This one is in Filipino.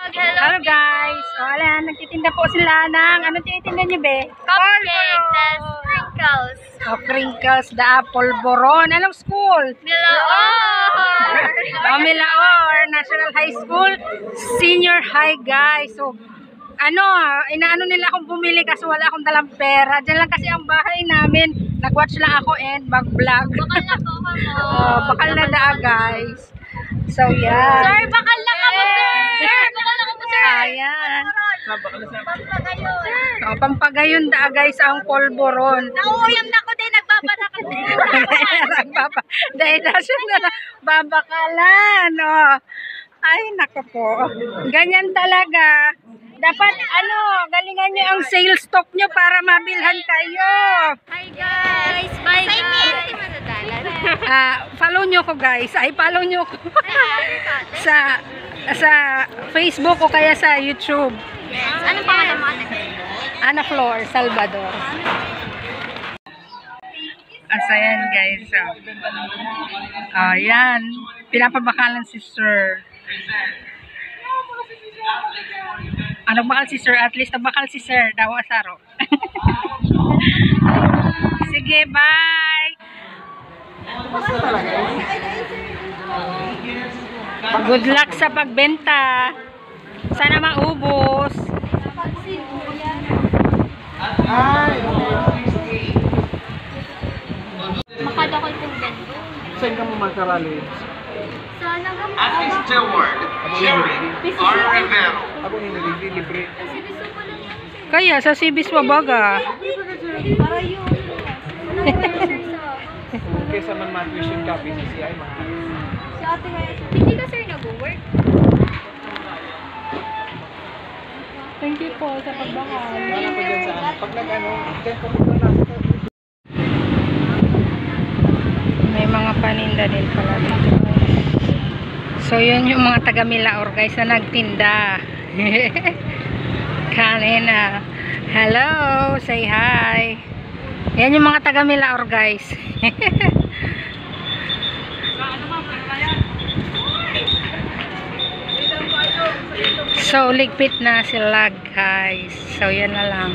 Hello guys. O, alam, nagtitinda po sila ng, anong tinitinda nyo, be? Cupcake, that's sprinkles. O, crinkles, the apple boron. Anong school? Milaor! O, Milaor, National High School, Senior High, guys. So, inaano nila akong bumili kasi wala akong dalang pera. Diyan lang kasi ang bahay namin. Nag-watch lang ako and mag-vlog. Bakal na po ka mo. Bakal na daa, guys. So, yan. Sir, bakal na ka mo, sir! Bakal na ka mo, sir! Ayan. Pampagayon. Sir! O, Pampagayon daa, guys, ang polvoron. Nauuyam na ko din, nagbabara ka din. Dahil na siya na babakalan. O. Ay, nako po. Ganyan talaga. Dapat, galingan nyo ang sales stock nyo para mabilhan kayo. Hi, guys! Bye, guys! Follow nyo ko, guys. Ay, follow nyo ko. sa Facebook o kaya sa YouTube. Yes. Anong pangalan mo, ate? Ana Flor Salvador. Ayan, guys. Ayan. Pinapabakalan si Sir. Bakal si Sir? At least nabakal si Sir. Daw asaro. Sige, bye! Good luck sa pagbenta. Sana maubos. Makadakol pong ganito. Saan ka mo magkarali? Sana ka mo. Ate Stewart, Jerry, R. Rivero. Ako nililibre. Kasi gusto ko lang yan, sir. Kaya sa Sibis Wabaga. Para yun. Kesa man ma-tuition ka, PCCI, mahal. Si ate kaya, sir. Hindi ka, sir, nag-work? Thank you po sa pagbakal. Wala pa dyan sa ano. Pag nag-ano, dyan pa po na. May mga paninda din pala dito. So, yun yung mga taga Milaor, guys, na nagtinda. Kanina. Hello, say hi. Yan yung mga taga Milaor, guys. So, ligpit na sila, guys. So, yan na lang.